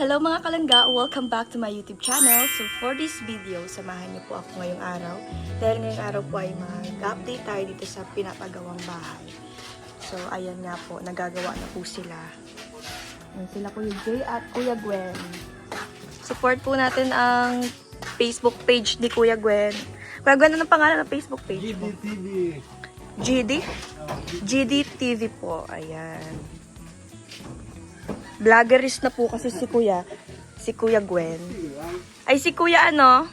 Hello mga kalangga! Welcome back to my YouTube channel. So for this video, samahan niyo po ako ngayong araw. Dahil ngayong araw po ay mag-update tayo dito sa pinapagawang bahay. So ayan nga po, nagagawa na po sila. Ayan sila Kuya Jay at Kuya Gwen. Support po natin ang Facebook page ni Kuya Gwen. Kuya Gwen, ano pangalan ng Facebook page mo? GDTV. GD? GDTV po. Ayan. Vloggerist na po kasi si Kuya Gwen. Ay, si Kuya ano?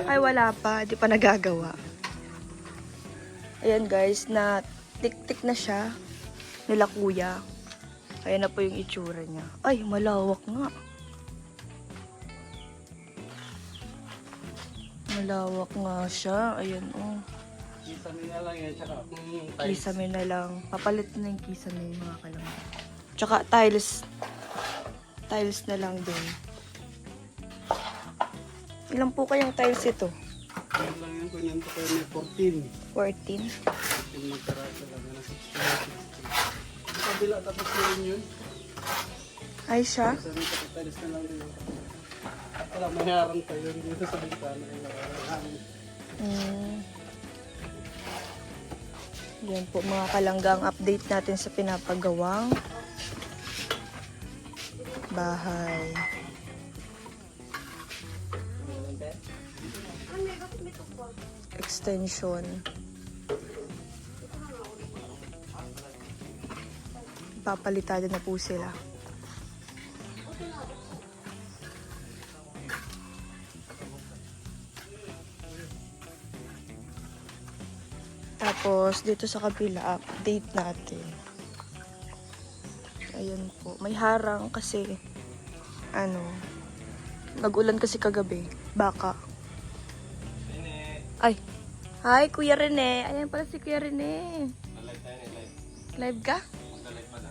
Ay, wala pa. Di pa nagagawa. Ayan guys, na tik-tik na siya nila Kuya. Ayan na po yung itsura niya. Ay, malawak nga. Malawak nga siya. Ayan, oh. Kisame na lang yan, tsaka Kisame na lang. Papalit na yung kisame yung mga kalaman. Tsaka tiles. Tiles na lang din. Ilan po kayang tiles ito? Yan lang yan, kunyan to kayo may 14. 14? 14 magkarasa lang, yan ang 16. Sa kabila, tapos na rin yun. Ay siya? Sabi ko, tiles na lang din. Wala, may harang tayo dito sa bintana. Yan po mga kalanggang update natin sa pinapagawang bahay. Extension. Papalitado na po sila. Tapos, dito sa kabila, update natin. Ayan po. May harang kasi, nag-ulan kasi kagabi. Baka. Ay. Hi, Kuya Rene. Ayan pala si Kuya Rene. Live ka?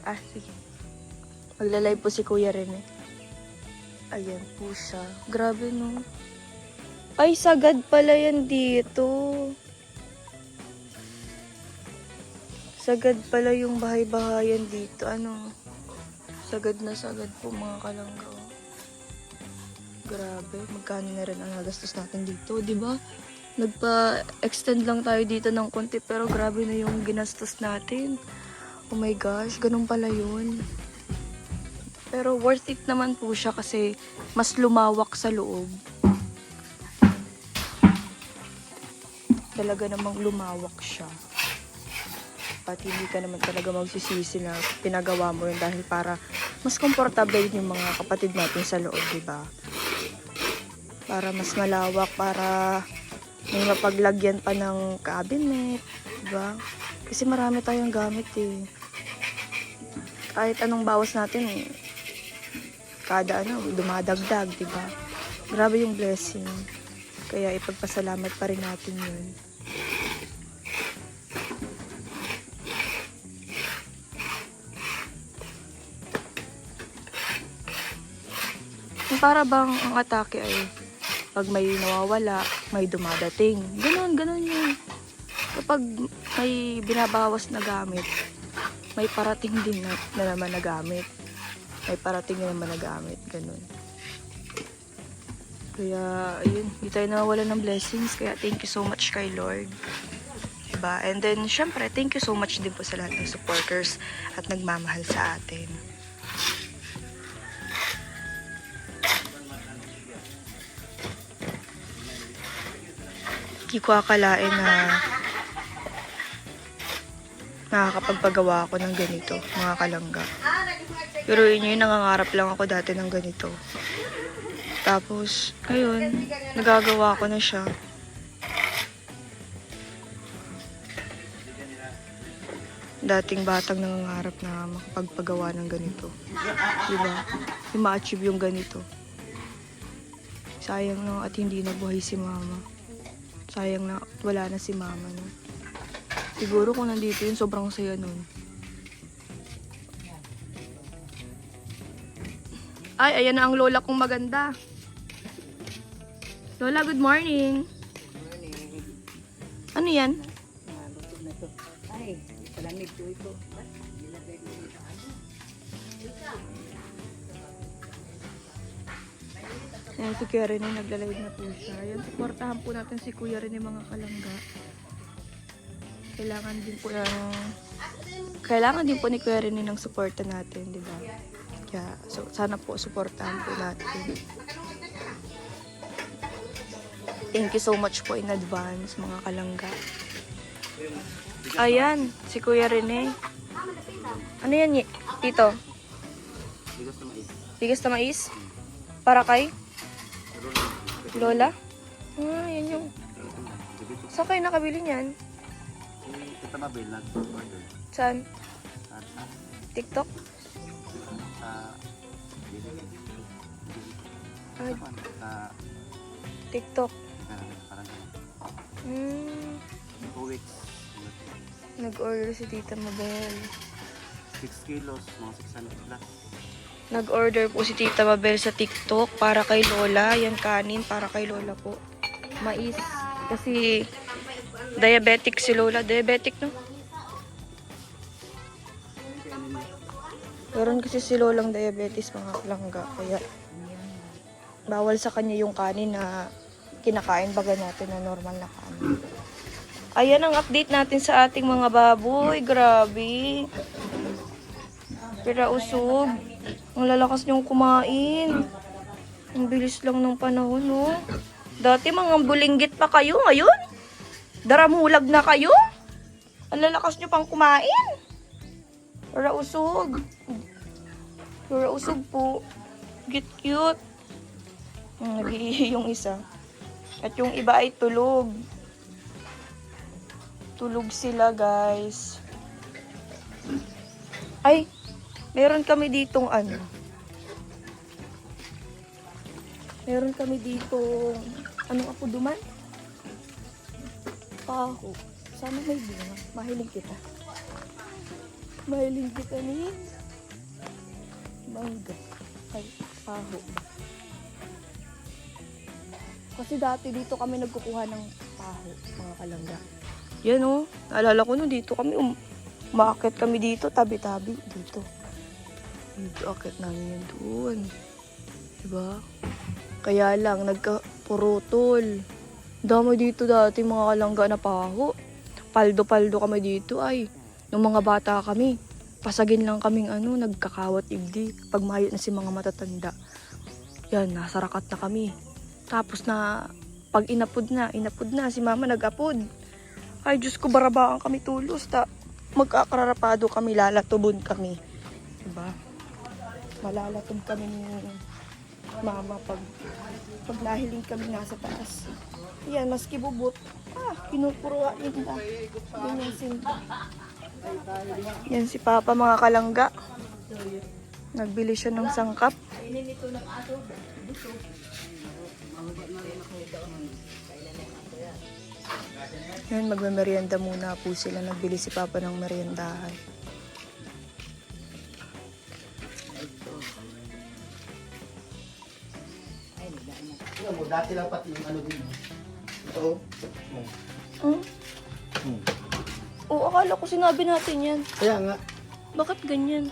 Ah, sige. Magla-live po si Kuya Rene. Ayan po siya. Grabe, no? Ay, sagad pala yan dito. Sagad pala yung bahay-bahayan dito. Sagad na sagad po mga kalangga. Grabe, magkano na rin ang nagastos natin dito, di ba? Nagpa-extend lang tayo dito ng konti pero grabe na yung ginastos natin. Oh my gosh, ganun pala yun. Pero worth it naman po siya kasi mas lumawak sa loob. Talaga namang lumawak siya. At hindi ka naman talaga magsisisi na pinagawa mo yun dahil para mas komportable yung mga kapatid natin sa loob, diba? Para mas malawak, para may mapaglagyan pa ng cabinet, diba? Kasi marami tayong gamit eh. Kahit anong bawas natin, kada dumadagdag, diba? Grabe yung blessing. Kaya ipagpasalamat pa rin natin yun. Para bang ang atake ay pag may nawawala, may dumadating. Ganon yun. Kapag may binabawas na gamit, may parating din na naman na gamit. May parating na naman na gamit. Ganon. Kaya, ayun, hindi tayo nawawala ng blessings. Kaya, thank you so much kay Lord. Diba? And then, syempre, thank you so much din po sa lahat ng supporters at nagmamahal sa atin. Hindi ko akalain na nakakapagpagawa ako ng ganito, mga kalangga. Pero yun, nangangarap lang ako dati ng ganito. Tapos, ayun, nagagawa ko na siya. Dating batang nangangarap na makapagpagawa ng ganito. Diba? Yung ma-achieve yung ganito. Sayang no, at hindi nabuhay si mama. Sayang na wala na si mama no. Siguro kung nandito yun, sobrang saya nun. Ay, ayan na ang lola kong maganda. Lola, good morning. Good morning. Ano yan? Luto na to. Ay, palamig to ito. Ilagay ko sa ano. Ayan, si Kuya Rene, nagla-live na po siya. Ayan, supportahan po natin si Kuya Rene, mga kalangga. Kailangan din po ni Kuya Rene ng suporta natin, di ba? Kaya, so, sana po supportahan po natin. Thank you so much po in advance, mga kalangga. Ayan, si Kuya Rene. Ano yan, Tito? Bigas na mais? Para kay? Lola? Ah, yan yung... Saan kayo nakabili niyan? Ito na bill nag-order. Saan? Sa TikTok? Ah, sa TikTok. parang 2 Hmm, weeks. nag-order si Tita Mabel. 6 kilos, mga 600 plus. Nag-order po si Tita Mabel sa TikTok para kay Lola. Yan kanin para kay Lola po. Mais. Kasi diabetic si Lola. Diabetic, no? Meron kasi si Lolang diabetes, mga kalangga. Kaya bawal sa kanya yung kanin na kinakain baga natin na normal na kanin. Ayan ang update natin sa ating mga baboy. Grabe. Pero usog. Ang lalakas niyong kumain. Ang bilis lang ng panahon, no? Dati mga bulinggit pa kayo, ngayon? Daramulag na kayo? Ang lalakas niyo pang kumain. Pero usog. Pero usog po. Cute. Nag-iihi yung isa. At yung iba ay tulog. Tulog sila, guys. Ay, meron kami ditong ano. Meron kami ditong anong apo duman? Paho. Sana may bunga. Mahiling kita. Mahiling kita ni mangga. Ay, paho. Kasi dati dito kami nagkukuha ng paho, mga kalangga. Yan o. Naalala ko no, dito kami umaakit kami dito, tabi-tabi dito. Dito akit namin yan doon. Diba? Kaya lang, nagka-purutol. Dami dito dati mga kalangga na paho. Paldo-paldo kami dito ay. Nung mga bata kami, pasagin lang kaming nagkakawat igdi. Pag mahayo na si mga matatanda. Yan, nasa rakat na kami. Tapos na, pag inapod na si mama nag-apod. Ay, Diyos ko, barabaan kami tulos. Magkakararapado kami, lalatubon kami. Diba? Malalatob kami ni mama pag nahiling kami nasa taas. Yan, maski bubot. Kinupuruan nila. Ganyan yan si Papa, mga kalangga. Nagbili siya ng sangkap. Yan, magme-merienda muna po sila. Nagbili si Papa ng meriendahan. Dati lang pati yung ano din. Ito. Oo, akala ko sinabi natin yan. Kaya nga. Bakit ganyan?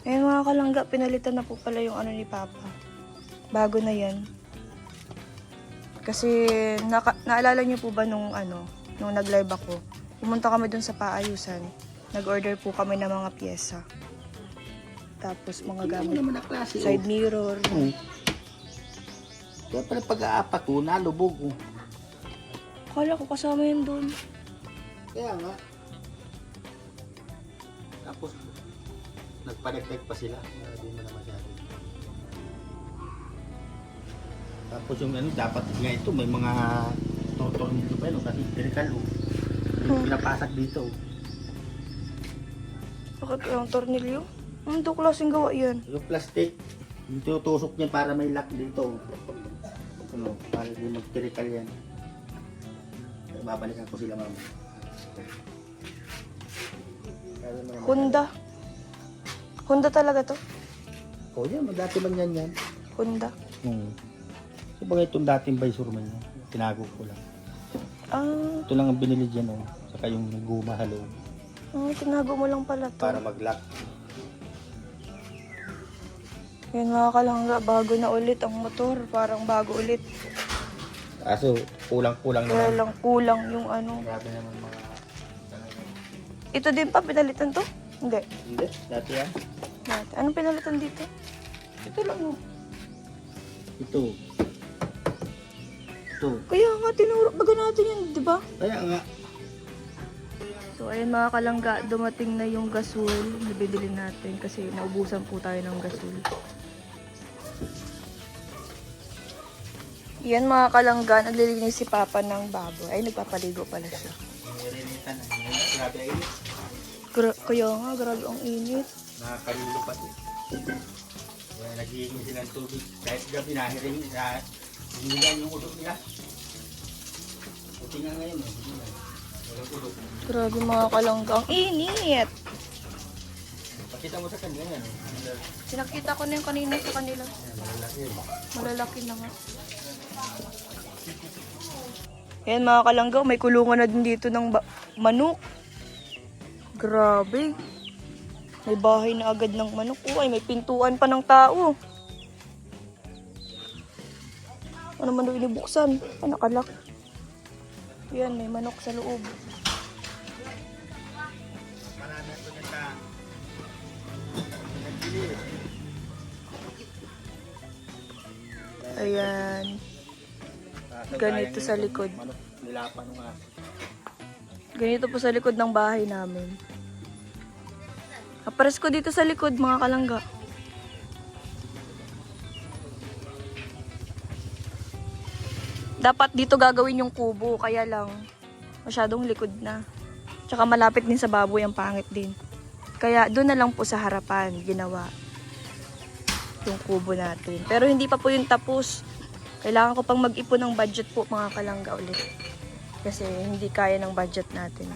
Ayun, mga kalangga, pinalitan na po pala yung ni Papa. Bago na yan. Kasi naalala niyo po ba nung nag-live ako, pumunta kami dun sa paayusan. Nag-order po kami ng mga pyesa. Tapos mga gamit. Side mirror. Kaya pala pag-aapak ko, nalubog ko. Akala ko kasama yun dun. Kaya nga. Tapos, nagpadagdag pa sila. Hindi mo na masyado. Tapos yung dapat nga ito, may mga totor nito pa yun. Kasi vertical, pinapasak dito. Bakit yung tornilyo? Ano daw klaseng gawa yan? Yung plastic, yung tutusok niya para may lock dito. Para hindi mag-vertical yan. Babalikan ko sila mama. Honda talaga to? O yan, dati lang yan. Honda. Sabagay itong dating Visor man yan. Tinago ko lang. Ito lang ang binili dyan, saka yung guma halo. Tinago mo lang pala to. Para mag-lock. Yan mga kalangga, bago na ulit ang motor. Parang bago ulit. Kaso, kulang-kulang Kaya naman. lang kulang yung ano. Grabe naman mga... Ito din pa, pinalitan to? Hindi. Hindi, dati yan. Dati. Anong pinalitan dito? Ito lang no. Ito. Ito. Kaya nga, tinurok baga natin yan, di ba? Kaya nga. So, ayun mga kalangga, dumating na yung gasol na bibili natin kasi naubusan po tayo ng gasol. Yan mga kalangga, naglilinis si Papa ng baboy. Ay, nagpapaligo pala siya. Nirinitan na. Grabe ay Kaya nga, grabe ang init. nakakalilo pati. Kaya naghihingi sila ng tubig. Kahit gabi nahiring, hinigan yung ulo nila. Puti nga ngayon eh. Hindi na. Walang ulo. Grabe mga kalangga, ang init. Pakita mo sa kanya yan. Sinakita ko na yung kanina sa kanila. Malalaki yun. Malalaki na nga. Ayan mga kalanggaw, may kulungan na din dito ng manok. Grabe. May bahay na agad ng manok. Ay, may pintuan pa ng tao. Ano man daw inibuksan? Nakalak. Ayan, may manok sa loob. Marami ito nita. Ayan. Ganito sa likod. Nilapan ng aso. Ganito po sa likod ng bahay namin. Kapares ko dito sa likod, mga kalangga. Dapat dito gagawin yung kubo, kaya lang masyadong likod na. Tsaka malapit din sa baboy, ang pangit din. Kaya doon na lang po sa harapan ginawa yung kubo natin. Pero hindi pa po yung tapos. Kailangan ko pang mag-ipon ng budget po, mga kalangga ulit. Kasi hindi kaya ng budget natin.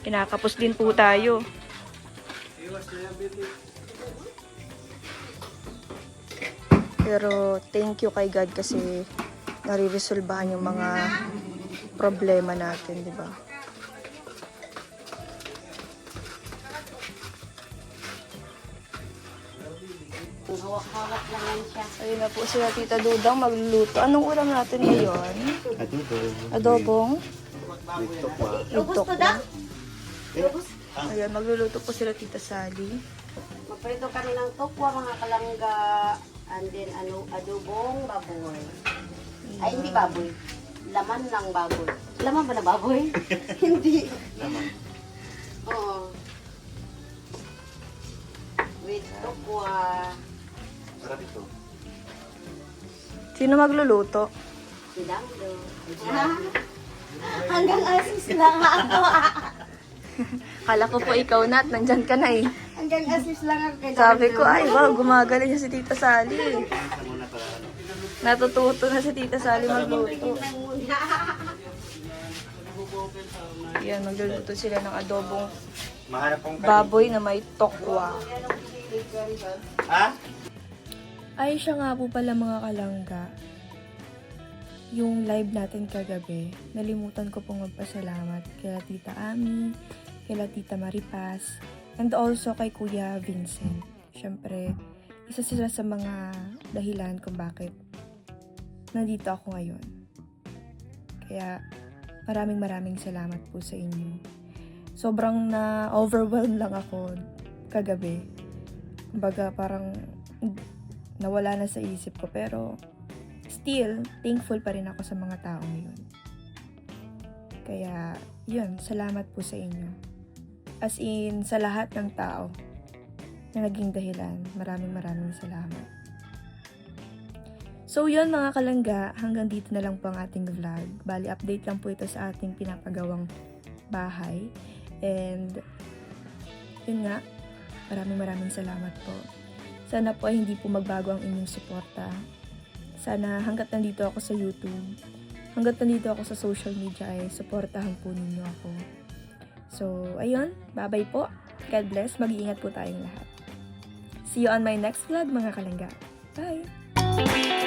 Kinakapos din po tayo. Pero thank you kay God kasi nare-resolbahan yung mga problema natin, di ba? Hawak-hawak lang yan siya. Ayun na po sila Tita Dudang magluluto. Anong ulam natin ngayon? Adubo. Adobong? Ito pa. Ito po. Lubos. Ayan, magluluto po sila Tita Sally. Magprito kami ng tokwa, mga kalangga. And then, adobong baboy. Ay, hindi baboy. Laman ng baboy. Laman ba na baboy? Hindi. Laman. Oo. With tokwa. Sarap ito. Sino magluluto? Silangdo. Hanggang asis lang ako. Kala ko po ikaw, Nat. Nandyan ka na eh. Hanggang asis lang ako. Kay Sabi Dangdo. ko, ay wow, gumagaling niya si Tita Sally. Natututo na si Tita Sally magluto. Yan, magluluto sila ng adobong Mahanap kong baboy na may tokwa. Ha? Ay, siya nga po pala mga kalangga. Yung live natin kagabi, nalimutan ko pong magpasalamat kila Tita Ami, kila Tita Maripas, and also kay Kuya Vincent. Siyempre, isa sila sa mga dahilan kung bakit nandito ako ngayon. Kaya, maraming salamat po sa inyo. Sobrang na-overwhelmed lang ako kagabi. Kumbaga, parang nawala na sa isip ko. Pero, still, thankful pa rin ako sa mga taong yun. Kaya, yun, salamat po sa inyo. As in, sa lahat ng tao na naging dahilan, maraming salamat. So, yun mga kalangga, hanggang dito na lang po ang ating vlog. Bali, update lang po ito sa ating pinapagawang bahay. And, yun nga, maraming salamat po. Sana po ay hindi po magbago ang inyong suporta. Sana hanggat nandito ako sa YouTube, hanggat nandito ako sa social media ay suportahan po ninyo ako. So, ayun, bye-bye po. God bless, mag-iingat po tayong lahat. See you on my next vlog mga kalangga. Bye!